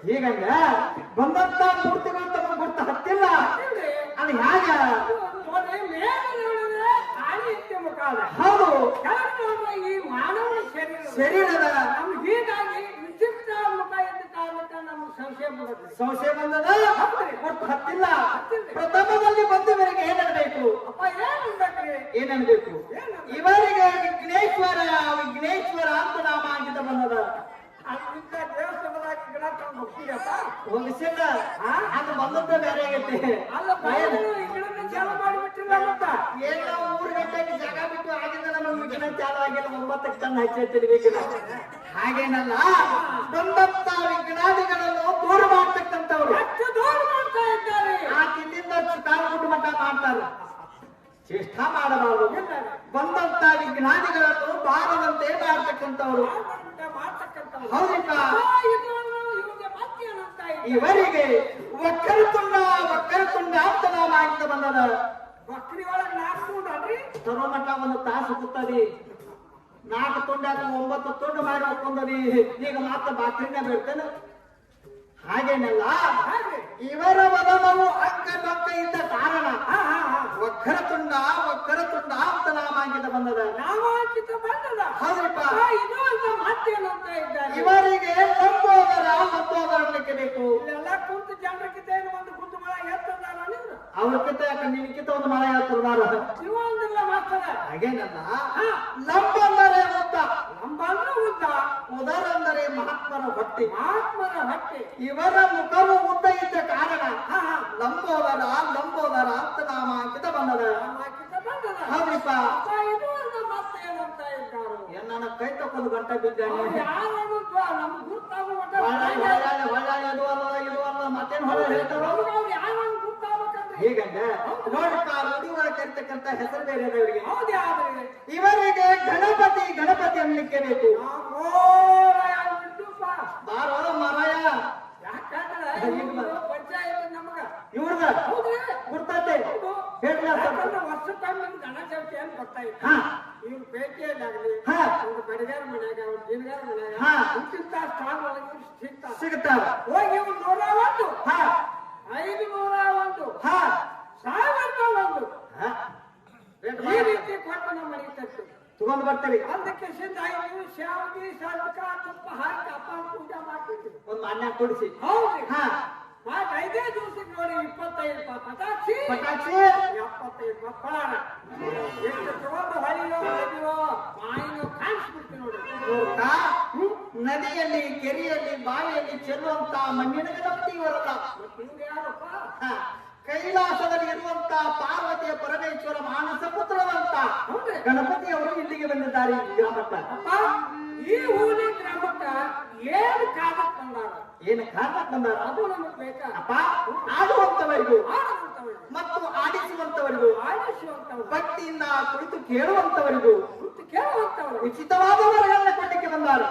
ಹೀಗಂಗ ಬಂದಂತ ಮೂರ್ತಿಗಳು ತಮಗೆ ಗೊತ್ತ ಹತ್ತಿಲ್ಲ ಅದು ಹೇಗ ಹೌದು ಈ ಮಾನವ ಶರೀರದ ಹೀಗಾಗಿ ವಿಚಿತ್ರ ಮುಖ ಎಂದು ಕಾರಣಕ್ಕೆ ನಮ್ಗೆ ಸಂಶಯ ಬಂದದ ಒಟ್ಟು ಹತ್ತಿಲ್ಲ ಪ್ರಥಮದಲ್ಲಿ ಬಂದವರಿಗೆ ಏನಬೇಕು ಅಪ್ಪ ಏನ್ಬೇಕ್ರಿ ಏನನ್ಬೇಕು ಇವರಿಗೆ ವಿಘ್ನೇಶ್ವರ ಅಂತ ನಾಮ ಆಗಿದ್ದ ಬಂದದ ದೇವಸ್ಥಾನದಾಗ ಗಿಡ ತಂದು ಹೋಗ್ತೀಯಪ್ಪ ಹೋಗಿಸಿಲ್ಲ ಅದು ಬಂದದ್ದ ಬೇರೆ ಆಗೈತಿ ಅಲ್ಲ ಗಿಡನ ಚಾಲ ಮಾಡಿಬಿಟ್ಟಿಲ್ಲ ಮತ್ತ ಎಲ್ಲ 3 ಗಂಟೆಗೆ ಜಾಗ ಬಿಟ್ಟು ಆಗಿಂದ ನಮ್ಮ ಗಿಡ ಚಾಲು ಆಗಿಲ್ಲ 9ಕ್ಕೆ ತಂದು ಹಚ್ಚಿರ್ತೀವಿ ಹಾಗೇನಲ್ಲ ಬಂದಂತ ವಿಜ್ಞಾನಿಗಳನ್ನು ದೂರ ಮಾಡ್ತಕ್ಕಂಥವ್ರು ಅಷ್ಟು ದೂರ ಮಾಡ್ತಾ ಇದ್ದಾರೆ ಆ ತಿಂದಿಂದ ಕಾಲು ಗುಡ್ಡು ಮಟ್ಟ ಮಾಡ್ತಾರೆ ಚೇಷ್ಟ ಮಾಡಬಾರದು ಬಂದಂತ ವಿಜ್ಞಾನಿಗಳನ್ನು ಬಾರದಂತೆ ಮಾಡ್ತಕ್ಕಂಥವ್ರು ಹೌದಿಲ್ಲ ಇವರಿಗೆ ವಕ್ಕರತುಂಡ ಅಂತ ನಾಮ ಆಗ್ತಾ ಬಂದದ ಬಕ್ರಿ ಒಳಗೆ 4 ತುಂಡ್ರಿ ತರೋಮಟ್ಟ ಒಂದು ತಾಸು ಕೂತದಿ 4 ತುಂಡಾಗ 9 ತುಂಡು ಮಾಡಿ ಹಾಕೊಂಡದಿ ಈಗ ಮಾತ್ರ ಬಾಕ್ರಿನ ಬೀಳ್ತೇನೆ ಹಾಗೇನಲ್ಲ ಇವರ ಮನಮವು ಅಕ್ಕ ಇದ್ದ ಕಾರಣ ವಕ್ಕರತುಂಡ ಅಂತ ನಾಮ ಆಗಿದ್ದ ಬಂದದ ನಾಮಾಂಕಿತ ಬಂದದ ಹೌದಪ್ಪ ಇದು ಅಂತ ಮತ್ತೇನಂತ ಇದ್ದಾರೆ ಇವರಿಗೆ ಲಂಬೋದರಕ್ಕೆ ಬೇಕು ಇಲ್ಲೆಲ್ಲ ಕುಂತ ಜನರಕ್ಕಿಂತ ಏನು ಒಂದು ಕುಂತು ಮಳ ಎತ್ತದಾರ ನೀವು ಅವ್ರಕ್ಕಿಂತ ಯಾಕೆ ನಿನಕ್ಕಿಂತ ಒಂದು ಮಳೆ ಹೇಳ್ತಿರ್ದಾರ ಇವ ಒಂದಿಲ್ಲ ಮಾತಾಡ ಹಾಗೇನಲ್ಲ ಲಂಬ ಅಂದರೆ ಉದ್ದ ಲಂಬ ಅಂದ್ರೆ ಉದ್ದ ಉದರ ಅಂದರೆ ಮಹಾತ್ಮರ ಹೊಟ್ಟೆ ಇವರ ಮುಖವು ಉದ್ದ ಇದ್ದ ಕಾರಣ ಲಂಬೋದರ ಅಂತ ನಾಮ ಅಂಕಿತ ಬಂದದ ಹೌದಪ್ಪ ನನ್ನ ಕೈ ತಕ್ಕೊಂಡು ಗಂಟೆ ಬಿದ್ದಾನೆ ಮತ್ತೇನು ಹೊರ ಹೇಳ್ತಾರೋ ಹೀಗಂದ್ರೆ ನೋಡಪ್ಪ ನುಡಿಯೊಳಗೆ ಕರಿತಕ್ಕಂತ ಹೆಸರು ಬೇರೆ ಇವರಿಗೆ ಇವರಿಗೆ ಗಣಪತಿ ಅನ್ಲಿಕ್ಕೆ ಬೇಕು ಬಾರೋ ಮಾರಾಯ ಇವ್ರದ ಗುರ್ತೈತೆ ಇವ್ರ ಪೇಟೆಯಲ್ಲಾಗಲಿ ಒಂದು ಬಡಿಗಾರ ಮನ್ಯಾಗ ಒಂದು ಜಿನ್ಗಾರ ಮನ್ಯಾಗ ಸಿಗ್ತಾರ ಹೋಗಿ 101 501 1001 ಈ ರೀತಿ ಕೊಟ್ಟು ನಮ್ಮ ಮನೆಗೆ ತರ್ತೀವಿ ತಗೊಂಡ್ ಬರ್ತೀವಿ ಅದಕ್ಕೆ ಸಿದ್ಧ ಶಾವಿಗೆ ಸರ್ಕ ತುಪ್ಪ ಹಾಕಿ ಅಪ್ಪ ಪೂಜೆ ಮಾಡ್ತಿದ್ವಿ ಒಂದು ಮಾನ್ಯ ಕೊಡಿಸಿ ಹೌದ್ರಿ 5 ದಿವಸಕ್ಕೆ ನೋಡಿ 25 ಪಟಾಕ್ಷಿ 75 ಫಲಾರ ಎಷ್ಟು ತಗೊಂಡು ಹೊಳಿಯೋ ಮಾಯಿನೋ ಕಾಣಿಸ್ಬಿಡ್ತೀವಿ ನೋಡಿ ನದಿಯಲ್ಲಿ ಕೆರೆಯಲ್ಲಿ ಬಾವಿಯಲ್ಲಿ ಚೆಲ್ಲುವಂತ ಮಣ್ಣಿನ ಗಣಪತಿ ಇವರಲ್ಲ ಹಿಂಗೆ ಯಾರಪ್ಪ ಕೈಲಾಸದಲ್ಲಿ ಇರುವಂತ ಪಾರ್ವತಿಯ ಪರಮೇಶ್ವರ ಮಾನಸ ಪುತ್ರವಂತ ಗಣಪತಿ ಅವರು ಇಲ್ಲಿಗೆ ಬಂದಿದ್ದಾರೆ ಗ್ರಾಮಕ್ಕ ಈ ಊರಿನ ಗ್ರಾಮಕ್ಕ ಏನು ಕಾರಣಕ್ಕೆ ಬಂದಾರ ಅದು ನಮಗೆ ಬೇಕಾ ಅಪ್ಪ ಆಡುವಂತವರಿಗೂ ಮತ್ತು ಆಡಿಸುವಂತವರಿಗೂ ಭಕ್ತಿಯಿಂದ ಕುಳಿತು ಕೇಳುವಂತವರಿಗೂ ಉಚಿತವಾದ ವರಗಳನ್ನ ಕೊಡ್ಲಿಕ್ಕೆ ಬಂದಾರ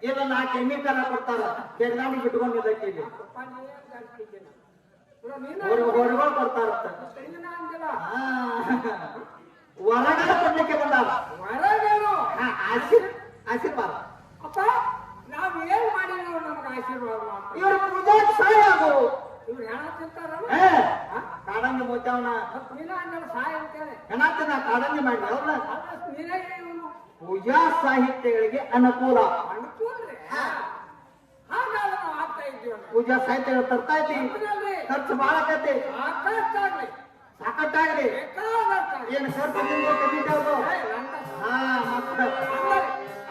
ಇಲ್ಲ 4 ಕೆಮಿಕಲ್ ಕೊಡ್ತಾರ ಕೆಡದಾಡಿ ಬಿಟ್ಕೊಂಡಿದ್ದಕ್ಕೆ ಹೊರಗಳು ಕೊಡ್ತಾರಂತ ವರಗಳ ಕೊಡ್ಲಿಕ್ಕೆ ಬಂದಾರ ಆಶೀರ್ವಾದ ಅಪ್ಪ ನಾವ್ ಏನ್ ಮಾಡಿದ್ರು ನಮ್ಗೆ ಆಶೀರ್ವಾದ ಇವ್ರ ಪೂಜಾ ಸಹಾಯ ಆಗು ಇವ್ರು ಹೆಣ ತಿಂತಾರ ಕಾಡಂಗಿ ಮೋಚಾವನ ನೀನ ಅಂದಲ್ಲ ಸಹಾಯ ಅಂತೇಳಿ ಹೆಣ ತಿನ್ನ ಕಾಡಂಗಿ ಮಾಡಿ ಅವ್ರನ್ನ ನೀನೇ ಪೂಜಾ ಸಾಹಿತ್ಯಗಳಿಗೆ ಅನುಕೂಲ ಅನುಕೂಲ್ರಿ ಹಾಗಾದ್ರೆ ನಾವು ಆಗ್ತಾ ಇದ್ದೀವಿ ಪೂಜಾ ಸಾಹಿತ್ಯಗಳು ತರ್ತಾ ಇದ್ದೀವಿ ಖರ್ಚು ಬಹಳ ಆಕತಿ ಸಾಕಟ್ಟಾಗ್ಲಿ ಏನು ಖರ್ಚು ನಿಮ್ಗೆ ಕಮ್ಮಿಟ್ಟವ್ರು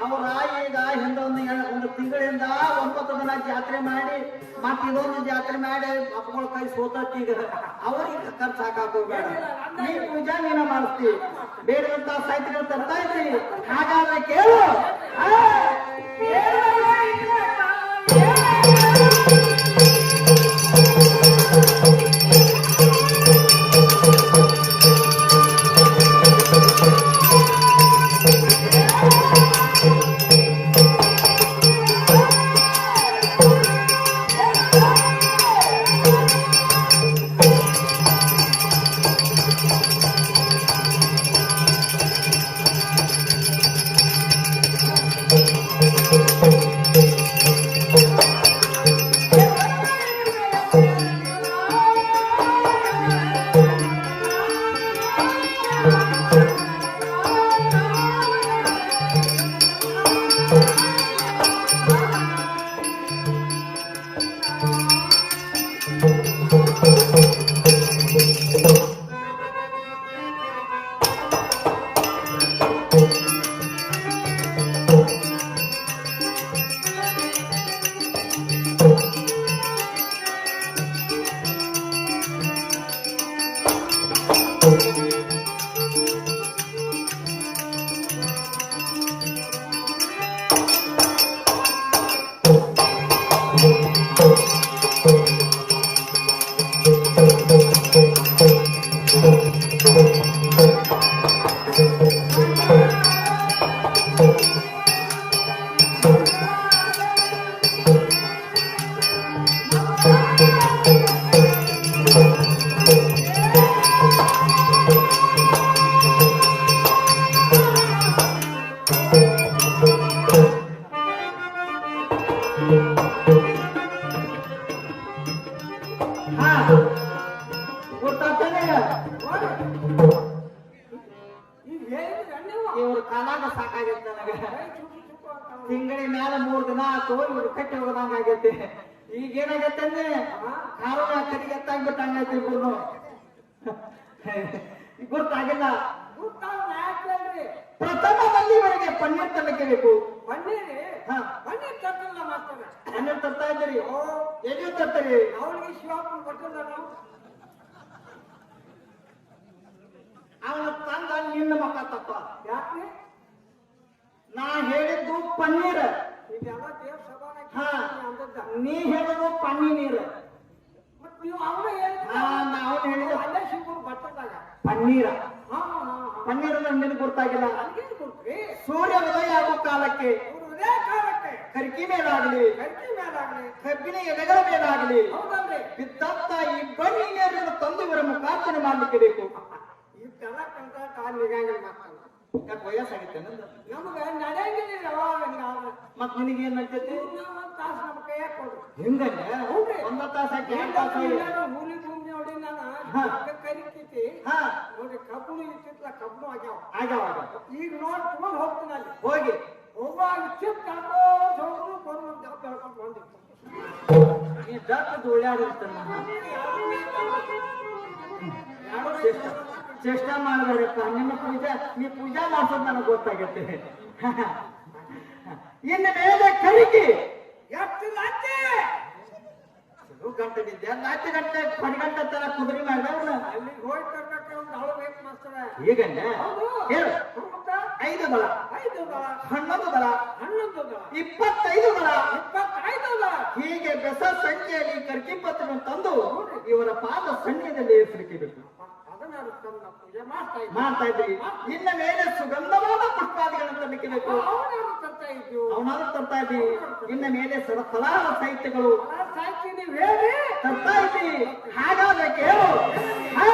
ಅವ್ರ ಈಗ ಹಿಂದೆ ಒಂದು ತಿಂಗಳಿಂದ 9 ದಿನ ಜಾತ್ರೆ ಮಾಡಿ ಮತ್ತೆ ಇದೊಂದು ಜಾತ್ರೆ ಮಾಡಿ ಅಪ್ಪಗಳ ಕೈ ಸೋತತ್ತಿ ಈಗ ಅವ್ರಿಗೆ ಖರ್ಚು ಹಾಕೋಬೇಡ ನೀ ಪೂಜಾ ನೀನ ಮಾಡಿಸ್ತಿ ಬೇಡದಂತ ಸಾಹಿತ್ಯಗಳು ತರ್ತಾ ಇದ್ರಿ ಹಾಗಾದ್ರೆ ಕೇಳು ಆ, ಹಾ ಗೊತ್ತಾಗ್ತಾನೆ ಈಗ ಹೇಳಿದ್ರೆ ನೀವು ಇವ್ರ ಕಾಲಾಗ ಸಾಕಾಗೈತೆ ನನಗೆ ತಿಂಗಳ ಮ್ಯಾಲ 3 ದಿನ ಆತು ಇವ್ರು ಕಟ್ಟಿ ಹೋಗದಂಗ ಆಗೈತಿ ಈಗ ಏನಾಗೈತೆ ಅಂದ್ರೆ ಕಾರಣ ಕಡೆಗೆ ಎತ್ತಾಗ್ಬಿಟ್ಟಂಗೈತಿ ಇಬ್ರು ಗೊತ್ತಾಗಿಲ್ಲ ಗೊತ್ತಾಗ ಯಾಕೆ ಪ್ರಥಮದಲ್ಲಿ ಇವರಿಗೆ ಪನ್ನೀರ್ ತರಲಿಕ್ಕೆ ಬೇಕು ಪನ್ನೀರ್ ಹಾ ಪನ್ನೀರ್ ತರ್ತಲ್ಲ ಮಾಡ್ತಾರೆ ಪನ್ನೀರ್ ತರ್ತಾ ಇದ್ದೀರಿ ಎಲ್ಲಿ ತರ್ತೀರಿ ಅವಳಿಗೆ ಶಿವಾಪುರ ಕೊಟ್ಟಿಲ್ಲ ನಾವು ಅವನ ತಂದ ನಿನ್ನ ಮಕ್ಕ ತಪ್ಪ ಯಾಕೆ ನಾ ಹೇಳಿದ್ದು ಪನ್ನೀರ್ ಇದೆಲ್ಲ ದೇವ್ ಸಭಾನಾಗ ಹಾ ಅಂದದ್ದ ನೀ ಹೇಳಿದ್ದು ಪನ್ನಿ ನೀರು ಮತ್ ನೀವು ಅವರೇ ಹೇಳಿದ್ರೆ ಹಾ ನಾವು ಹೇಳಿದ ಅಲ್ಲೇ ಶಿವಪುರ ಬರ್ತದಾಗ ಪನ್ನೀರ ಹಾ ಹಾ ಹಾ ಪನ್ನೀರ್ ನಿನಗೆ ಗೊತ್ತಾಗಿಲ್ಲ ಅಲ್ಲಿಗೆ ಕೊಡ್ರಿ ಸೂರ್ಯ ಉದಯ ಆಗೋ ಕಾಲಕ್ಕೆ ಇವ್ರು ಇದೇ ಕಾಲಕ್ಕೆ ಕರ್ಕಿ ಮೇಲಾಗಲಿ ಗಟ್ಟಿ ಮೇಲಾಗ್ಲಿ ಕಬ್ಬಿನ ಎಲೆಗಳ ಮೇಲಾಗಲಿ ಹೌದಲ್ರಿ ಬಿದ್ದಂತ ಈ ಬನ್ನಿ ನೀರನ್ನು ತಂದು ಇವರ ಮುಖಾರ್ಚನೆ ಮಾಡ್ಲಿಕ್ಕೆ ಬೇಕು ಇಷ್ಟೆಲ್ಲ ಕಂತ ಕಾಲ್ ನಿಗಂಗಿಲ್ಲ ಮಾಡ್ತಾನ ಯಾಕೆ ವಯಸ್ಸಾಗಿತ್ತೆ ನಂದು ನಮ್ಗೆ ನಡೆಯಂಗಿಲ್ಲ ಯಾವಾಗ ಹಂಗಾದ್ರೆ ಮತ್ ನಿನಗೆ ಏನ್ ನಡ್ತೈತಿ ಒಂದ್ ತಾಸು ನಮ್ಮ ಕೈಯಾಗ ಕೊಡ್ರಿ ಹಿಂಗಂದ್ರೆ ಒಂದ ತಾಸ ಹಾಕಿ 2 ತಾಸು ಮೂಲಿ ಭೂಮಿ ನೋಡಿ ನಾನು ಹಾ. ಕರಿಕೈತಿ ಹಾ ನೋಡಿ ಕಬ್ಬು ಇತ್ತಿತ್ತಲ್ಲ ಕಬ್ಬು ಆಗ್ಯಾವ ಆಗ್ಯಾವಾಗ ಈಗ ನೋಡಿ ತಗೊಂಡ್ ಹೋಗ್ತೀನಿ ಅಲ್ಲಿ ಹೋಗಿ ಹೋಗುವಾಗ ಚಿಪ್ ಕರ್ಕೊಂಡು ಹೋದ್ರು ಬರುವಂತ ಬೆಳ್ಕೊಂಡು ಬಂದಿತ್ತು ಈ ದಟ್ಟದ ಉಳ್ಳಾಡಿರ್ತಾನ ಚೇಷ್ಟ ಮಾಡಬೇಡಪ್ಪ ನಿಮ್ಮ ಪೂಜಾ ನೀ ಪೂಜಾ ಮಾಡ್ಸೋದು ನನಗೆ ಗೊತ್ತಾಗತ್ತೆ ಇನ್ನು ಮೇಲೆ ಕರಿಕಿ ಎಷ್ಟು ಲಂಚೆ ಗಂಟೆ ಬಿದ್ದೆ 4 ಗಂಟೆ 10 ಗಂಟೆ ತರ ಕುದುರೆ ಮಾಡ್ದವ್ರು ಅಲ್ಲಿಗೆ ಹೋಗಿ ತರ್ಬೇಕು ಒಂದು ಹಳು ಬೇಕು ಮಾಸ್ತರ ಹೀಗಂಡೆ ಹೌದು ಹೇಳು ಮತ್ತ 5 ದಳ 5 ದಳ 11 ದಳ 11 ದಳ 25 ದಳ 25 ದಳ ಹೀಗೆ ಬೆಸ ಸಂಖ್ಯೆಯಲ್ಲಿ ಕರ್ಕಿ ಪತ್ರವನ್ನು ತಂದು ಇವರ ಪಾದ ಸನ್ನಿಧಿಯಲ್ಲಿ ಏರ್ಸಲಿಕ್ಕೆ ಅದನ್ನ ತಂದ ಪೂಜೆ ಮಾಡ್ತಾ ಇದ್ದೆ ಮಾಡ್ತಾ ಇದ್ರಿ ಇನ್ನ ಮೇಲೆ ಸುಗಂಧವಾದ ಪುಷ್ಪಾದಿಗಳನ್ನು ತರಲಿಕ್ಕೆ ಬೇಕು ಅವನಾದ್ರು ತರ್ತಾ ಇದ್ವು ಅವನಾದ್ರು ತರ್ತಾ ಇದ್ರಿ ಇನ್ನ ಮೇಲೆ ಫಲಾರ ಸಾಹಿತ್ಯಗಳು ಸಾಯ್ತಿ ನೀವು ಹೇಳಿ ತರ್ತಾ ಇದ್ರಿ ಹಾಗಾದ್ರೆ ಕೇಳು ಹಾ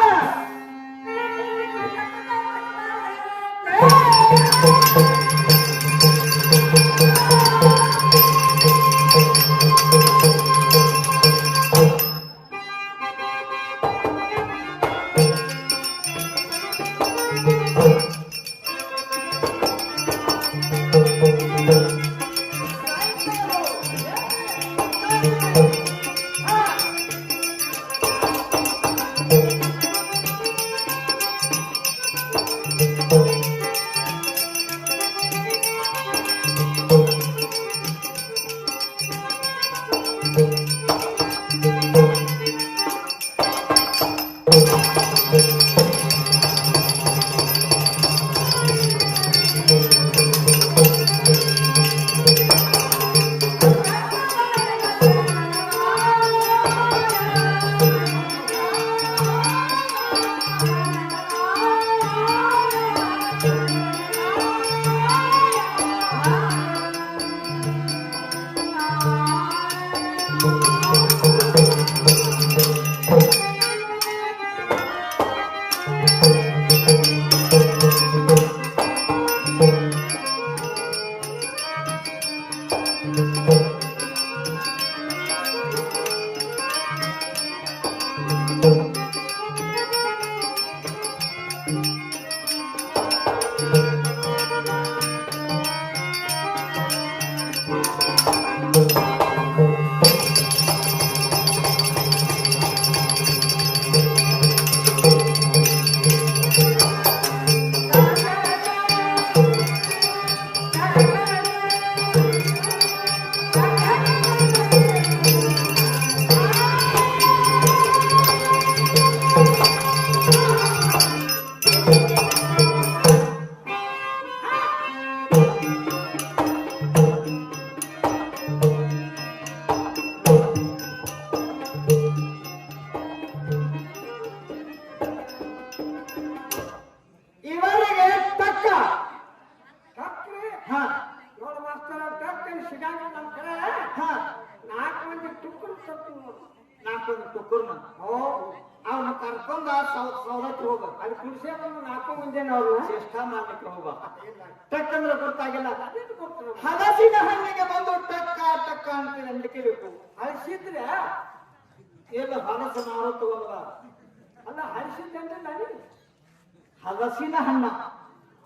ಹೋಗು ಅದು ಕುಡಿಸೇ ಬಂದು ನಾಲ್ಕು ಮುಂಜಾನೆ ಅವ್ರನ್ನ ಚೇಷ್ಟ ಮಾಡ್ಲಿಕ್ಕೆ ಹೋಗ ಟಕ್ ಅಂದ್ರೆ ಗೊತ್ತಾಗಿಲ್ಲ ಅದೇನು ಗೊತ್ತು ನಮ್ಗೆ? ಹಲಸಿನ ಹಣ್ಣಿಗೆ ಬಂದು ಟಕ್ಕ ಟಕ್ಕ ಅಂತ ನಂಬಿಕೆ ಬೇಕು ಹರಿಸಿದ್ರೆ ಎಲ್ಲ ಹಲಸು ನಾರು ತಗೊಂಡ ಅಲ್ಲ ಹರಿಸಿದ್ದಂದ್ರೆ ನನಗೆ ಹಲಸಿನ ಹಣ್ಣ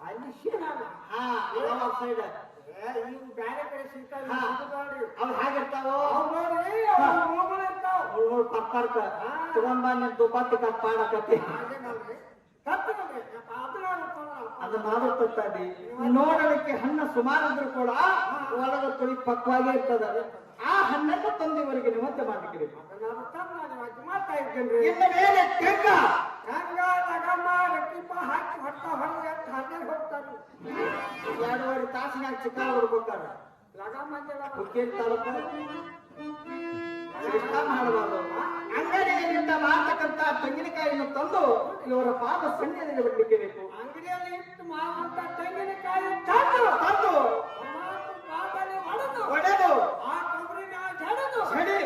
ಹರಿಸಿನ ಹಾ ಸೈಡ್ ನೀವು ಬೇರೆ ಕಡೆ ಸಿಗ್ತಾವೆ ಹಾ. ಅವ್ ಹೇಗಿರ್ತಾವೋ ಅವ್ರು ನೋಡ್ರಿ ಅವ್ರ ಮೂಗುಳು ಇರ್ತಾವ ನೋಡ್ ಪರ್ಕ ತಗೊಂಡ್ ಬಂದ್ ದುಪಾತಿ ಕಟ್ ಮಾಡಕತ್ತಿ ಹಾಗೆ ನೋಡ್ರಿ ತಪ್ಪು ನೋಡ್ರಿ ಅದು ಮಾಡುತ್ತದ್ದಿ ನೋಡಲಿಕ್ಕೆ ಹಣ್ಣು ಸುಮಾರು ಇದ್ರು ಕೂಡ ಒಳಗ ತುಳಿ ಪಕ್ವಾಗೇ ಇರ್ತದ ಆ ಹಣ್ಣನ್ನು ತಂದು ಇವರಿಗೆ ನಿಮಂತೆ ಮಾಡ್ಲಿಕ್ಕೆ ನಾನು ತಮ್ಮ ಮಾಡ್ತಾ ಇದ್ದೇನೆ ಇನ್ನು ಮೇಲೆ ಕೆಂಗ ಹಂಗ ಲಗಮ್ಮ ರಕ್ಕಿಪ್ಪ ಹಾಕಿ ಹೊಟ್ಟ ಹೊರಗೆ ಅಂತ ಹಾಗೆ ಹೋಗ್ತಾರೆ 2.5 ತಾಸಿನಾಗ ಚಿಕ್ಕ ಹುಡ್ಬೇಕಾರ ಲಗಮ್ಮ ಅಂತೆಲ್ಲ ಹುಕ್ಕೇರಿ ತಾಲೂಕು ಇಷ್ಟ ಮಾಡಬಾರ್ದು ಅಂಗಡಿಯಿಂದ ಮಾರ್ತಕ್ಕಂತ ತೆಂಗಿನಕಾಯಿಯನ್ನು ತಂದು ಇವರ ಪಾದ ಸನ್ನಿಧಿಗೆ ಬಿಡ್ಲಿಕ್ಕೆ ಬೇಕು ಅಂಗಡಿಯಲ್ಲಿ ಇಟ್ಟು ಮಾರುವಂತ ತೆಂಗಿನಕಾಯಿ ತಂದು ತಂದು ಪಾದಲ್ಲಿ ಹೊಡೆದು ಒಡೆದು ಆ ಕೊಬ್ಬರಿನ ಜಡದು ಸಡಿ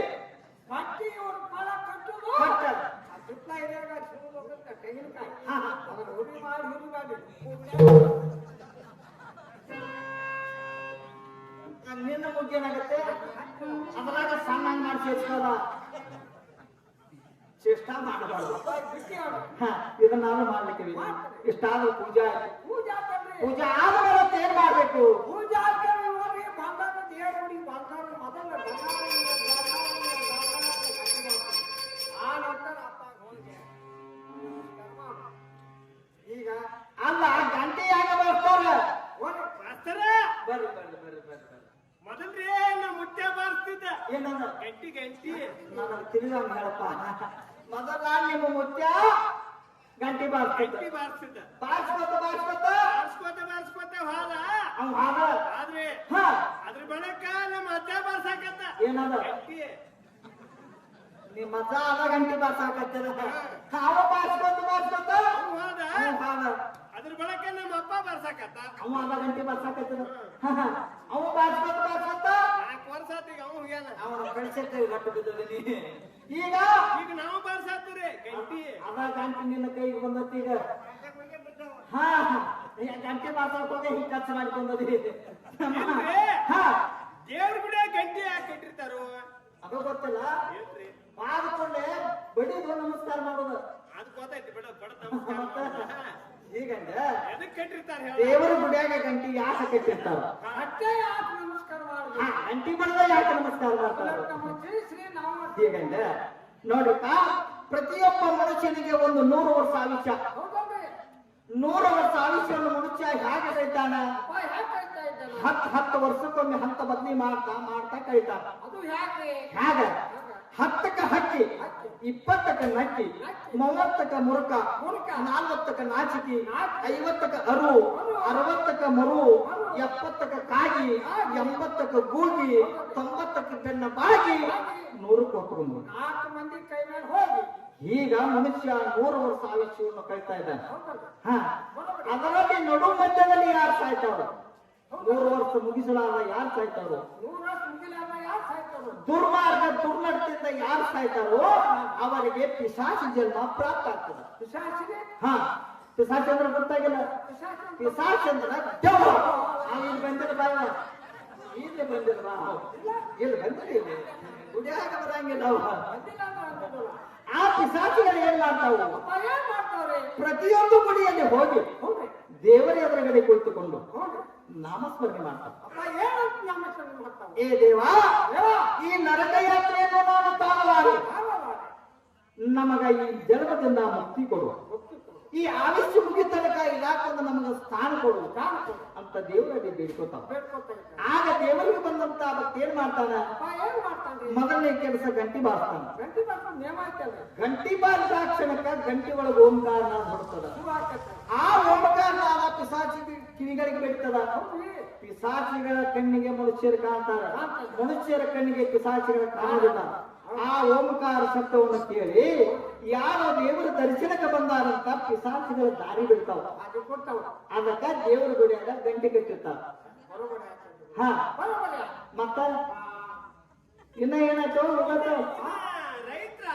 ಪಟ್ಟಿ ಇವ್ರ ಫಲ ಕಟ್ಟುದು ಕೊಟ್ಟ ಸುತ್ತ ಇದ್ರಾಗ ಸುಳ್ಳು ಹೋಗುತ್ತೆ ತೆಂಗಿನಕಾಯಿ ಹಾ, ಹಾ. ಅದನ್ನ ಹುಡಿ ಮಾಡಿ ನಿನ್ನ ಮುಗ್ಗ ಏನಾಗತ್ತೆ ಅದ್ರಾಗ ಸಣ್ಣ ಮಾಡಿ ಸೇರ್ಸ್ಕೋದ ಚೇಷ್ಟ ಮಾಡಬಾರ್ದು ಬಿಟ್ಟಿ ಅವರು ಇದನ್ನ ನಾನು ಮಾಡ್ಲಿಕ್ಕೆ ಇಷ್ಟಾದ್ರೂ ಪೂಜಾ ಆಯ್ತು ಪೂಜಾ ಮಾಡ್ರಿ ಪೂಜಾ ಆದ್ಮೇಲೆ ಮತ್ತೆ ಏನ್ ಮಾಡ್ಬೇಕು ಪೂಜಾ ಆದ್ಮೇಲೆ ನೋಡ್ರಿ ಬಂದಾಗ ದೇವ್ರ ಗುಡಿ ಬಂದಾಗ ಮೊದಲ ಆ ನಂತರ ಅಪ್ಪ ಹೋಗಿ ಈಗ ಅಲ್ಲ ಗಂಟೆ ಯಾಕ ಬರ್ತಾರ ಹೋಗಿ ಮಾಸ್ತರ ಬರ್ರಿ ಬರ್ರಿ ಬರ್ರಿ ಬರ್ರಿ ಬರ್ರಿ ಮೊದಲ್ರಿ ನಮ್ಮ ಮುತ್ತೆ ಬಾರಿಸ್ತಿದ್ದ ಏನಂದ ಗಂಟಿ ಗಂಟಿ ನನಗೆ ತಿಳಿದಂಗ ಹೇಳಪ್ಪ ಮೊದಲ ನಿಮ್ಮ ಮುತ್ಯ ಗಂಟೆ ಬಾರ್ಸ್ತಿದ್ದ ಗಂಟಿ ಬಾರಿಸ್ತಿದ್ದ ಬಾರ್ಸ್ಕೊತ ಬಾರ್ಸ್ಕೊತ ಬಾರಿಸ್ಕೋತ ಹೋದ ಅವ್ ಹಾದ ಆದ್ರೆ ಹಾ ಅದ್ರ ಬಳಕ ನಮ್ಮ ಅಜ್ಜ ಬಾರ್ಸಾಕತ್ತ ಏನದ ಗಂಟಿ ನಿಮ್ಮ ಅಜ್ಜ ಅದ ಗಂಟೆ ಬಾರ್ಸಾಕತ್ತದ ಅವ ಬಾರ್ಸ್ಕೊತ ಬಾರ್ಸ್ಕೊತ ಅವ್ನು ಹೋದ ಅವ್ ಹಾದ ಅದ್ರ ಬಳಕ ನಮ್ಮ ಅಪ್ಪ ಬಾರ್ಸಾಕತ್ತ ಅವ ಅದ ಗಂಟೆ ಬಾರ್ಸಾಕತ್ತದ ಅವ ಬಾರ್ಸ್ಕೊತ ಬಾರ್ಸ್ಕೊತ 4 ವರ್ಷ ಆತ ಈಗ ಅವ ಹೋಗ್ಯಾನ ಅವನ ಕಳಿಸತ್ತೆ ಗಟ್ಟು ಬಿದ್ದದನಿ ಈಗ ಈಗ ನಾವು ಬಾರ್ಸಾತ್ರಿ ಗಂಟಿ ಅದ ಗಂಟೆ ನಿನ್ನ ಕೈಗೆ ಬಂದತಿ ಈಗ ಹಾ ಗಂಟೆ ಬಾರ್ಸಾಕ ಹೋಗಿ ಹಿಂಗ್ ಖರ್ಚು ಮಾಡಿಕೊಂಡದಿ ಹಾ ದೇವ್ರ ಗುಡಿ ಗಂಟಿ ಯಾಕೆ ಕಟ್ಟಿರ್ತಾರೋ ಅದು ಗೊತ್ತಿಲ್ಲ ಏನ್ರಿ ಬಾದ್ಕೊಂಡೆ ಬಡಿದು ನಮಸ್ಕಾರ ಮಾಡೋದು ಅದು ಗೊತ್ತಾಯ್ತು ಬಿಡ ಬಡ ನಮಸ್ಕಾರ ಹೀಗಂಡ ಎದಕ್ ಕಟ್ಟಿರ್ತಾರೆ ಹೇಳ ದೇವರ ಗುಡಿಯಾಗ ಗಂಟಿ ಯಾಕೆ ಕಟ್ಟಿರ್ತಾರ ಅಷ್ಟೇ ಯಾಕೆ ನಮಸ್ಕಾರ ಮಾಡುದು ಗಂಟಿ ಬಡದ ಯಾಕೆ ನಮಸ್ಕಾರ ಮಾಡ್ತಾರ ನಮ್ಮ ಶ್ರೀ ನಾವು ಹೀಗಂಡ ನೋಡಪ್ಪ ಪ್ರತಿಯೊಬ್ಬ ಮನುಷ್ಯನಿಗೆ ಒಂದು 100 ವರ್ಷ ಆಯುಷ್ಯ ಹೌದಲ್ರಿ 100 ವರ್ಷ ಆಯುಷ್ಯವನ್ನು ಮನುಷ್ಯ ಹೇಗೆ ಕೈತಾನ ಅಪ್ಪ ಯಾಕೆ ಕೈತಾ ಇದ್ದಾನ 10 ವರ್ಷಕ್ಕೊಮ್ಮೆ ಹಂತ ಬದಲಿ ಮಾಡ್ತಾ ಮಾಡ್ತಾ ಕೈತಾನ ಅದು ಯಾಕೆ ಹೇಗ 10ಕ್ಕ ಹಕ್ಕಿ 20ಕ್ಕ ನಕ್ಕಿ 30ಕ್ಕ ಮುರುಕ 40ಕ್ಕ ನಾಚಿಕಿ 50ಕ್ಕ ಅರು 60ಕ್ಕ ಮರು 70ಕ್ಕ ಕಾಗಿ 80ಕ್ಕ ಗೂಗಿ 90ಕ್ಕ ಬೆನ್ನ ಬಾಗಿ 100 ಕೊಟ್ಟರು 4 ಮಂದಿ ಕೈ ಮೇಲೆ ಹೋಗಿ ಈಗ ಮನುಷ್ಯ 100 ವರ್ಷ ಆಯುಷ್ಯವನ್ನು ಕಳ್ತಾ ಇದ್ದಾನೆ ಹೌದಲ್ರಿ ಹಾ ಅದರಲ್ಲಿ ನಡು ಮಧ್ಯದಲ್ಲಿ ಯಾರು ಸಾಯ್ತಾವ್ರು 100 ವರ್ಷ ಮುಗಿಸಲಾದ ಯಾರು ಸಾಯ್ತಾವ್ರು 100 ವರ್ಷ ಮುಗಿಲಾರ ಯಾರು ಸಾಯ್ತಾರೋ ದುರ್ಮಾರ್ಗ ದುರ್ನಡತೆಯಿಂದ ಯಾರು ಸಾಯ್ತಾರೋ ಅವರಿಗೆ ಪಿಶಾಚಿ ಜನ್ಮ ಪ್ರಾಪ್ತ ಆಗ್ತದೆ ಪಿಶಾಚಿಗೆ ಹಾ ಪಿಶಾಚಿ ಅಂದ್ರೆ ಗೊತ್ತಾಗಿಲ್ಲ ಪಿಶಾಚಿ ಪಿಶಾಚಿ ಅಂದ್ರೆ ದೆವ್ವ ಇಲ್ಲಿ ಬಂದಿರ ಬಾಯ ಇಲ್ಲಿ ಬಂದಿರ ಬಾ ಇಲ್ಲಿ ಬಂದಿರಿ ಇಲ್ಲಿ ಗುಡಿಯಾಗ ಬರಂಗಿಲ್ಲ ಅವ ಬಂದಿಲ್ಲ ಅಂತ ಅಂದ್ರಲ್ಲ. ಆ ಪಿಶಾಚಿಗಳು ಏನ್ ಮಾಡ್ತಾವು ಅಪ್ಪ ಏನ್ ಮಾಡ್ತಾವ್ರಿ ಪ್ರತಿಯೊಂದು ಗುಡಿಯಲ್ಲಿ ಹೋಗಿ ಹೌದ್ರಿ ದೇವರ ಎದುರುಗಡೆ ಕುಳಿತುಕೊಂಡು ಹೌದ್ರಿ ನಾಮಸ್ಮರಣೆ ಮಾಡ್ತಾವ ಅಪ್ಪ ಏನಂತ ನಮ್ಮ ಹೆಸರು ಮಾಡ್ತಾವ ಏ ದೇವಾ ಈ ನರಕ ಯಾತ್ರೆಯನ್ನು ನಾನು ತಾಳಲಾರೆ ನಮಗ ಈ ಜನ್ಮದಿಂದ ಮುಕ್ತಿ ಕೊಡುವ ಈ ಆಯುಷ್ಯ ಮುಗಿತನಕ ಇದಾಕೊಂದು ನಮಗ ಸ್ಥಾನ ಕೊಡುವ ಅಂತ ದೇವರಲ್ಲಿ ಬೇಡ್ಕೋತಾವ ಆಗ ದೇವರಿಗೆ ಬಂದಂತ ಭಕ್ತೇನ್ ಮಾಡ್ತಾನ ಅಪ್ಪ ಏನ್ ಮಾಡ್ತಾನ್ರಿ ಮೊದಲನೇ ಕೆಲಸ ಗಂಟಿ ಬಾರಿಸ್ತಾನ ಗಂಟಿ ಮಾಡ್ಕೊಂಡು ನೇಮ ಐತಲ್ರಿ ಗಂಟಿ ಬಾರಿದ ಕ್ಷಣಕ್ಕ ಗಂಟಿ ಒಳಗೆ ಓಂಕಾರ ಹೊಡ್ತದ ಶುರು ಆಗ್ತೈತೆ ಆ ಓಂಕಾರ ಪಿಸಾಚಿ ಕಿವಿಗಳಿಗೆ ಬಿಡ್ತದ ಹೌದ್ರಿ ಪಿಸಾಚಿಗಳ ಕಣ್ಣಿಗೆ ಮನುಷ್ಯರು ಕಾಣ್ತಾರ ಮನುಷ್ಯರ ಕಣ್ಣಿಗೆ ಪಿಸಾಚಿಗಳ ಕಾಣುವುದಿಲ್ಲ ಆ ಓಂಕಾರ ಶಬ್ದವನ್ನು ಕೇಳಿ ಯಾರು ದೇವರ ದರ್ಶನಕ್ಕೆ ಬಂದಾರಂತ ಪಿಸಾಚಿಗಳ ದಾರಿ ಬಿಡ್ತಾವ ಅದು ಕೊಡ್ತಾವ ಅದಕ್ಕ ದೇವರ ಗುಡಿಯಾಗ ಗಂಟೆ ಕಟ್ಟಿರ್ತಾವ ಬರೋಬರಿ ಹಾ ಬರೋಬರಿ ಮತ್ತ ಇನ್ನ ಏನಾಯ್ತು ಗೊತ್ತಾವ ರೈತರ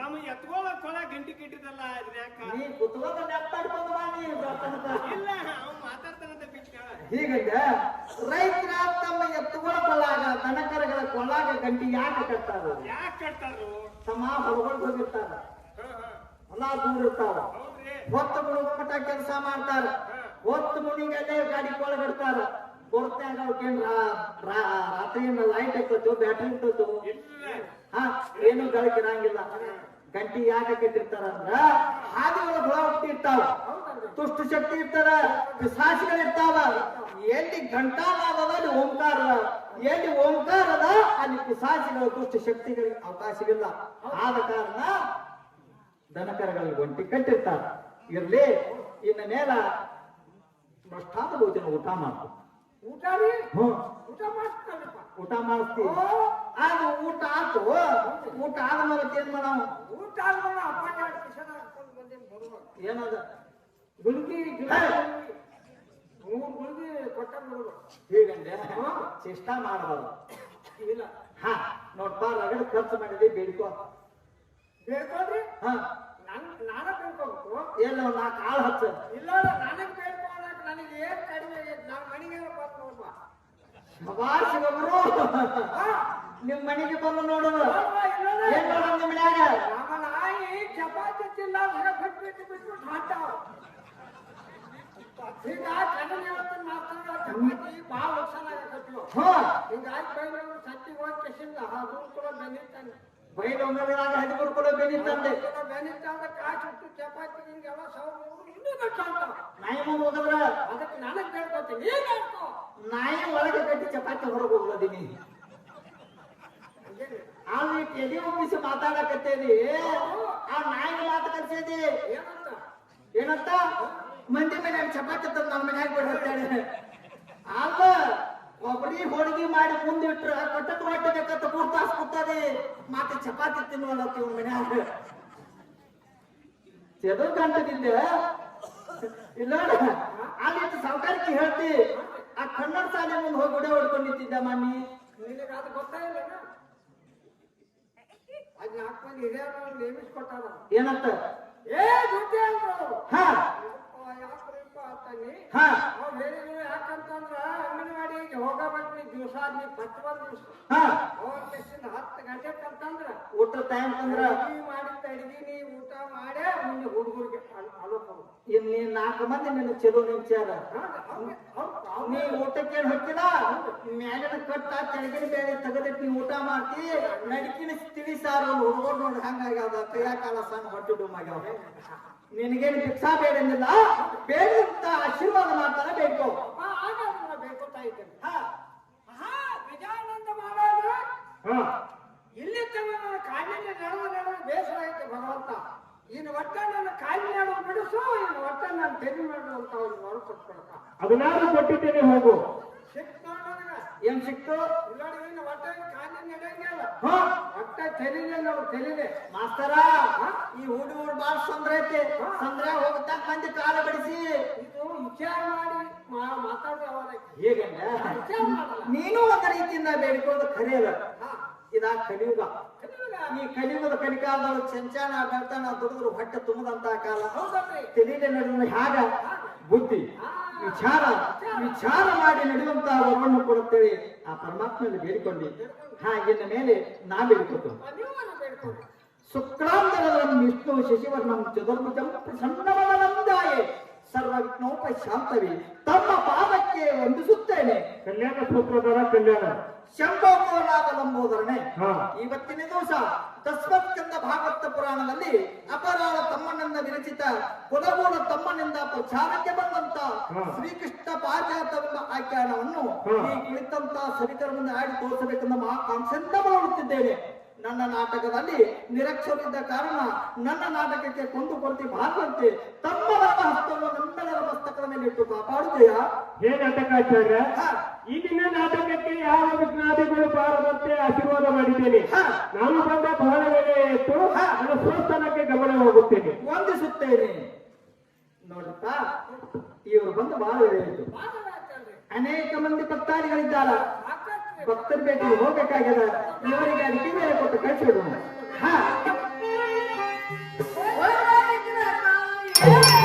ನಮ್ಮ ಎತ್ಕೋಳ ಕೊಳ ಗಂಟಿ ಕಿಟ್ಟಿದಲ್ಲ ಯಾಕ ನೀ ಕುತ್ಕೊಂಡು ನೆಪ್ಪಾಡ್ಕೊಂಡು ಬಾ ನೀ ತನಕ. ಇಲ್ಲ ಅವ್ನು ಮಾತಾಡ್ತಾನಂತ ಬಿಟ್ಟು ಹೀಗಂದ್ರೆ ರೈತರ ತಮ್ಮ ಎತ್ತುಗಳ ಕೊಳ್ಳಾಗ ದನಕರಗಳ ಕೊಳ್ಳಾಗ ಗಂಟಿ ಯಾಕೆ ಕಟ್ತಾರ? ಯಾಕೆ ಕಟ್ತಾರು? ತಮ್ಮ ಹೊರಗೊಂಡು ಹೋಗಿರ್ತಾರ, ಹೊಲ ದೂರ ಇರ್ತಾವ, ಹೌದ್ರಿ ಹೊತ್ತು ಮುಳುಗಮಟ ಕೆಲಸ ಮಾಡ್ತಾರ, ಹೊತ್ತು ಮುನಿಗಲ್ಲೇ ಗಾಡಿ ಕೊಳಗಡ್ತಾರ. ಕೊಡ್ತಾಗ ಅವಕ್ಕೇನ್ ರಾತ್ರಿಯಿಂದ ಲೈಟ್ ಇರ್ತೈತು, ಬ್ಯಾಟ್ರಿ ಇರ್ತೈತು, ಇಲ್ಲ ಹಾ ಏನು ಗಳಿಕಿರಂಗಿಲ್ಲ. ಗಂಟಿ ಯಾಕೆ ಕಟ್ಟಿರ್ತಾರ ಅಂದ್ರ ಹಾದಿ ಒಳಗ ಹುಳ ಹುಟ್ಟಿ ಇರ್ತಾವ, ದುಷ್ಟ ಶಕ್ತಿ ಇರ್ತಾರ, ಪಿಶಾಚಿಗಳಿರ್ತಾವ. ಎಲ್ಲಿ ಘಂಟಾನಾದದ ಅಲ್ಲಿ ಓಂಕಾರ, ಎಲ್ಲಿ ಓಂಕಾರ ಅದ ಅಲ್ಲಿ ಪಿಶಾಚಿಗಳ ದುಷ್ಟ ಶಕ್ತಿಗಳಿಗೆ ಅವಕಾಶವಿಲ್ಲ. ಆದ ಕಾರಣ ದನಕರಗಳಿಗೆ ಗಂಟಿ ಕಟ್ಟಿರ್ತಾರ. ಇರ್ಲಿ, ಇನ್ನ ಮೇಲ ಮಷ್ಟಾದ ಭೋಜನ ಊಟ ಮಾಡ್ತು. ಊಟ ರೀ ಹ್ಮ್, ಊಟ ಮಾಡ್ತಾನಪ್ಪ. ಊಟ ಮಾಡಿಸ್ತೀವಿ. ಅದು ಊಟ ಆತು, ಊಟ ಆದ್ಮೇಲೆ ಏನ್ ಮಾಡವ? ಊಟ ಆದ್ಮೇಲೆ ಅಪ್ಪ ಎರಡು ಕಿಶನ್ ಹಾಕೊಂಡು ಬಂದೇನು ಬರುವಾಗ ಏನದ ಗುಳ್ಗಿ ಮೂರು ಗುಳ್ಗಿ ಕೊಟ್ಟ ಬರುದು. ಹೀಗಂದ್ರೆ ಚೇಷ್ಟ ಮಾಡಬಾರ್ದು. ಇಲ್ಲ ಹಾ ನೋಡ್ಪ, ರಗಡ ಖರ್ಚು ಮಾಡಿದೆ, ಬೇಡ್ಕೋ. ಬೇಡ್ಕೊಳ್ರಿ, ಹಾ ನಾನೇ ಬೇಡ್ಕೋಬೇಕು. ಎಲ್ಲ ನಾ ಕಾಳು ಹಚ್ಚ. ಇಲ್ಲ ನನಗೆ ಬೇಡ್ಕೊಳಕ್ ನನಗೆ ಏನ್ ಕಡಿಮೆ ಆಗೈತೆ? ನಾನು ಮನೆಗೆ ಬಂದು ನೋಡ್ಬ. ಶಬಾಷಿಗಬ್ರು, ನಿಮ್ ಮನೆಗೆ ಬಂದು ನೋಡೋದು. ಏನ್ ಮಾಡೋದು ನಿಮ್ ಮನ್ಯಾಗ? ನಮ್ಮ ನಾಯಿ ಚಪಾತಿ ತಿಲ್ಲ ಬಿಟ್ಟು ಬಿಟ್ಬಿಟ್ಟು ಹಾಕ್ತಾವ. ಈಗ ಕಣ್ಣಲ್ಲಿ ಹೇಳ್ತೀನಿ ಮಾತಾಡ, ಚಪಾತಿ ಭಾಳ ಲಕ್ಷಣಾಗತ್ತಲು. ಹಿಂಗಾಗಿ ಬೈಲವರು ಸತ್ತಿಗೆ ಹೋಗಿ ಕೆಸಿಂದ ಅದು ಕೂಡ ಬೆನ್ನಿರ್ತಾನೆ. ಬೈಲು ಅಂಗಡಿಯಾಗ 13 ಕೊಡ ಬೆನಿ ತಂದೆ. ಬೆನ್ನಿರ್ತಾಗ ಕಾಸು ಇಟ್ಟು ಚಪಾತಿ ಹಿಂಗೆಲ್ಲ ಸಾವಿರ ಇನ್ನೂ ಗಟ್ಟ ಅಂತಾವ. ನಾಯಿ ಮುಂದೆ ಹೋಗದ್ರ ಅದಕ್ಕೆ ನನಗೆ ಬೇಡ್ಕೊತೀನಿ, ನೀನ್ ಬೇಡ್ಕೋ. ನಾಯಿ ಒಳಗೆ ಕಟ್ಟಿ ಚಪಾತಿ ಹೊರಗೆ ಹೋಗ್ಲದೀನಿ. ಅಲ್ಲಿ ತಲೆ ಒಪ್ಪಿಸಿ ಮಾತಾಡಕತ್ತೇನಿ, ಆ ನಾಯಿ ಮಾತು ಕಲ್ಸಿದಿ. ಏನಂತ ಏನಂತ? ಮಂದಿ ಮನ್ಯಾಗ ಚಪಾತಿ ತಂದು ನಮ್ಮ ಮನ್ಯಾಗ ಬಿಡ್ತಾಳೆ. ಅಲ್ಲ, ಒಬ್ಬರಿ ಹೋಳಿಗೆ ಮಾಡಿ ಮುಂದಿಟ್ರ ಕಟ್ಟದ ಹೊಟ್ಟೆ ಬೇಕಂತ 3 ತಾಸು ಕೂತದೆ, ಮತ್ತೆ ಚಪಾತಿ ತಿನ್ನುವಲ್ಲ ಇವ್ ಮನ್ಯಾಗ. ಚೆದು ಗಂಟದಿಂದ ಇಲ್ಲ ಅಲ್ಲಿ ಸಾವುಕಾರಿಕೆ ಹೇಳ್ತಿ, ಆ ಕನ್ನಡ ಶಾಲೆ ಮುಂದೆ ಹೋಗಿ ಗುಡೆ ಹೊಡ್ಕೊಂಡು ನಿಂತಿದ್ದ ಮಮ್ಮಿ. ನಿನಗೆ ಅದು ಗೊತ್ತಾಗಿಲ್ಲ? ಅದ್ 4 ಮಂದಿ ಹಿರಿಯರು ನೇಮಿಸ್ಕೊಟ್ಟಾರ. ಏನಂತ? ಏ ದುಡ್ಡು ಅಂದ್ರು. ಹಾ ಯಾಕ್ರಿಪ್ಪ ಅಂತಾನಿ. ಹಾ ಅವ್ರು ಹೇಳಿದ್ರು ಯಾಕಂತಂದ್ರ ಅಂಗನವಾಡಿಗೆ ಹೋಗಬೇಕು ನೀ ದಿವಸ, ನೀ 11 ದಿವಸ ಹಾ ಅವ್ರ ಕೆಸಿಂದ 10 ಗಂಟೆಗೆ ಅಂತಂದ್ರ ಊಟ ಟೈಮ್ ತಂದ್ರ ಅಡಿಗೆ ಮಾಡಿದ್ದ ಅಡಿಗೆ ನೀ ಊಟ ಮಾಡೇ ಮುಂದೆ ಹುಡುಗರಿಗೆ ಅಲೋಕೋದು. ಇಲ್ಲಿ 4 ಮಂದಿ ನಿನ್ನ ಚೆಲುವ ನಿಂಚಾರ. ನೀ ಊಟಕ್ಕೆ ಹೊಕ್ಕಿಲ್ಲ, ಮ್ಯಾಲಿನ ಕಟ್ಟ ತೆಳಗಿನ ಬೇರೆ ತೆಗೆದಿಟ್ಟು ನೀ ಊಟ ಮಾಡ್ತಿ. ನಡಿಕಿನ ತಿಳಿಸಾರು ಹುಡುಗರು ನೋಡಿ ಹಂಗಾಗ್ಯಾವ, ಕೈಯ ಕಾಲ ಸಣ್ಣ ಹೊಟ್ಟೆ ಡುಮ್ಮಾಗ್ಯಾವ. ನಿನಗೇನು ಭಿಕ್ಷಾ ಬೇಡಂದಿಲ್ಲ, ಬೇಡಂತ ಆಶೀರ್ವಾದ ಮಾಡ್ತಾನೆ ಬೇಡ್ಕೋ. ಆಗ ಬೇಕೋತಾ ಇದ್ದೇನೆ. ಹಾ ಗಜಾನಂದ ಮಾಡೋದು ಹಾ ಇಲ್ಲಿ ತನ ನನ್ನ ಕಾಲಿನ ನಡೆದು ಬೇಸರ ಐತೆ ಭಗವಂತ. ಇನ್ನು ಒಟ್ಟ ನನ್ನ ಕಾಲಿ ಮಾಡೋದು ಬಿಡಿಸು, ಇನ್ನು ಒಟ್ಟ ನಾನು ತೆರಿ ಮಾಡುವಂತ ಒಂದು ಹೊರಕೊಟ್ಕೊಳಕ. ಅದನ್ನಾದ್ರೂ ಕೊಟ್ಟಿದ್ದೇನೆ, ಹೋಗು. ಸಿಕ್ತು ನೋಡಿ ನನಗ. ಏನ್ ಸಿಕ್ತು? ಇಲ್ಲೋಡಿ ಇನ್ನು ಒಟ್ಟ ಕಾಲಿನ ನಡೆಯಂಗಿಲ್ಲ. ಹಾ ಒಟ್ಟ ತೆಲಿದೆ ನೋಡು, ತೆಲಿದೆ. ಮಾಸ್ತರ, ಈ ಹುಡುಗರು ಬಾಳ ಸಂದ್ರ ಐತಿ. ಸಂದ್ರ ಹೋಗ್ತಾಕ ಮಂದಿ ಕಾಲ ಬಡಿಸಿ ಇದು ವಿಚಾರ ಮಾಡಿ ಮಾತಾಡೋ ಅವಾಗ ಹೇಗಂಡ ವಿಚಾರ ಮಾಡಲ್ಲ. ನೀನು ಒಂದ ರೀತಿಯಿಂದ ಬೇಡಿಕೊಳ್ಳೋದು ಖರೆ ಅದ. ಇದಾ ಕಲಿಯುಗ. ಈ ಕಲಿಯುಗದ ಕಲಿಕಾಲದೊಳಗೆ ಚಂಚಾನ ಬೆಳ್ತಾನ ದುಡಿದ್ರು ಹೊಟ್ಟೆ ತುಂಬದಂತ ಕಾಲ. ಹೌದಲ್ರಿ? ತಿಳಿದ ನಡೆಯುವ ಹ್ಯಾಗ ಬುದ್ಧಿ ವಿಚಾರ ಮಾಡಿ ನಡೆಯುವಂತ ವರವನ್ನು ಕೊಡುತ್ತೇವೆ. ಆ ಪರಮಾತ್ಮನಲ್ಲಿ ಬೇಡಿಕೊಂಡಿ. ಹಾಗಿನ ಮೇಲೆ ನಾ ಬೇಡಿಕೊಟ್ಟು ನೀವು ಬೇಡ್ಕೊಂಡು ಶುಕ್ಲಾಂಬರಂ ವಿಷ್ಣು ಶಶಿವರ್ಣಂ ಚತುರ್ಭುಜಂ ಪ್ರಸನ್ನವದನಂದಾಯೇ ಸರ್ವ ವಿಘ್ನೋಪ ಶಾಂತವಿ ತಮ್ಮ ಪಾದಕ್ಕೆ ವಂದಿಸುತ್ತೇನೆ. ಕಲ್ಯಾಣ ಸೂತ್ರಧಾರ ಕಲ್ಯಾಣ ಶಂಭೋಕೋಲಾವಲಂಬೋದರಣೆ. ಹಾ. ಇವತ್ತಿನ ದಿವಸ ತಸ್ಮತ್ಕಂದ ಭಾಗವತ ಪುರಾಣದಲ್ಲಿ ಅಪರಾಳ ತಮ್ಮನಿಂದ ವಿರಚಿತ ಕುಲಗೂಢ ತಮ್ಮನಿಂದ ಪ್ರಚಾರಕ್ಕೆ ಬಂದಂತ ಹಾ. ಶ್ರೀಕೃಷ್ಣ ಪಾರಿಜಾತವೆಂಬ ಆಖ್ಯಾನವನ್ನು ಹಾ. ಈ ಕುಳಿತಂತ ಸಭಿಕರ ಮುಂದೆ ಆಡಿ ತೋರಿಸಬೇಕೆಂದ ಮಹಾಕಾಂಕ್ಷೆಯಿಂದ ಮಾಡುತ್ತಿದ್ದೇನೆ. ನನ್ನ ನಾಟಕದಲ್ಲಿ ನಿರಕ್ಷರಿದ್ದ ಕಾರಣ ನನ್ನ ನಾಟಕಕ್ಕೆ ಕೊಂದುಕೊರತೆ ಬಾರದಂತೆ ತಮ್ಮ ಹಸ್ತವನ್ನು ನಮ್ಮೆಲ್ಲರ ಮಸ್ತಕದ ಮೇಲೆ ಇಟ್ಟು ಕಾಪಾಡುತ್ತೆಯಾ? ಹೇ ನಾಟಕಾಚಾರ್ಯ, ಹಾ. ಈಗಿನ ನಾಟಕಕ್ಕೆ ಯಾವ ವಿಘ್ನಾದಿಗಳು ಬಾರದಂತೆ ಆಶೀರ್ವಾದ ಮಾಡಿದ್ದೇನೆ. ಹಾ. ನಾನು ಬಂದ ಬಹಳ ವೇಳೆ ಇತ್ತು, ಹಾ. ನನ್ನ ಸ್ವಸ್ಥಾನಕ್ಕೆ ಗಮನ ಹೋಗುತ್ತೇನೆ. ವಂದಿಸುತ್ತೇನೆ. ನೋಡಪ್ಪ, ಇವರು ಬಂದು ಬಹಳ ಹೇಳಿತು. ಮಾತಾಡ್ತಾಳ್ರಿ. ಅನೇಕ ಮಂದಿ ಭಕ್ತಾದಿಗಳಿದ್ದಾರ. ಮಾತಾಡ್ತೀರಿ. ಭಕ್ತರ ಭೇಟಿ ಹೋಗಬೇಕಾಗ್ಯದ. ಇವರಿಗೆ ಅಡಿಕೆ ಮೇಲೆ ಕೊಟ್ಟು ಕಳಿಸಿಬಿಡೋಣ. ಹಾ ಏ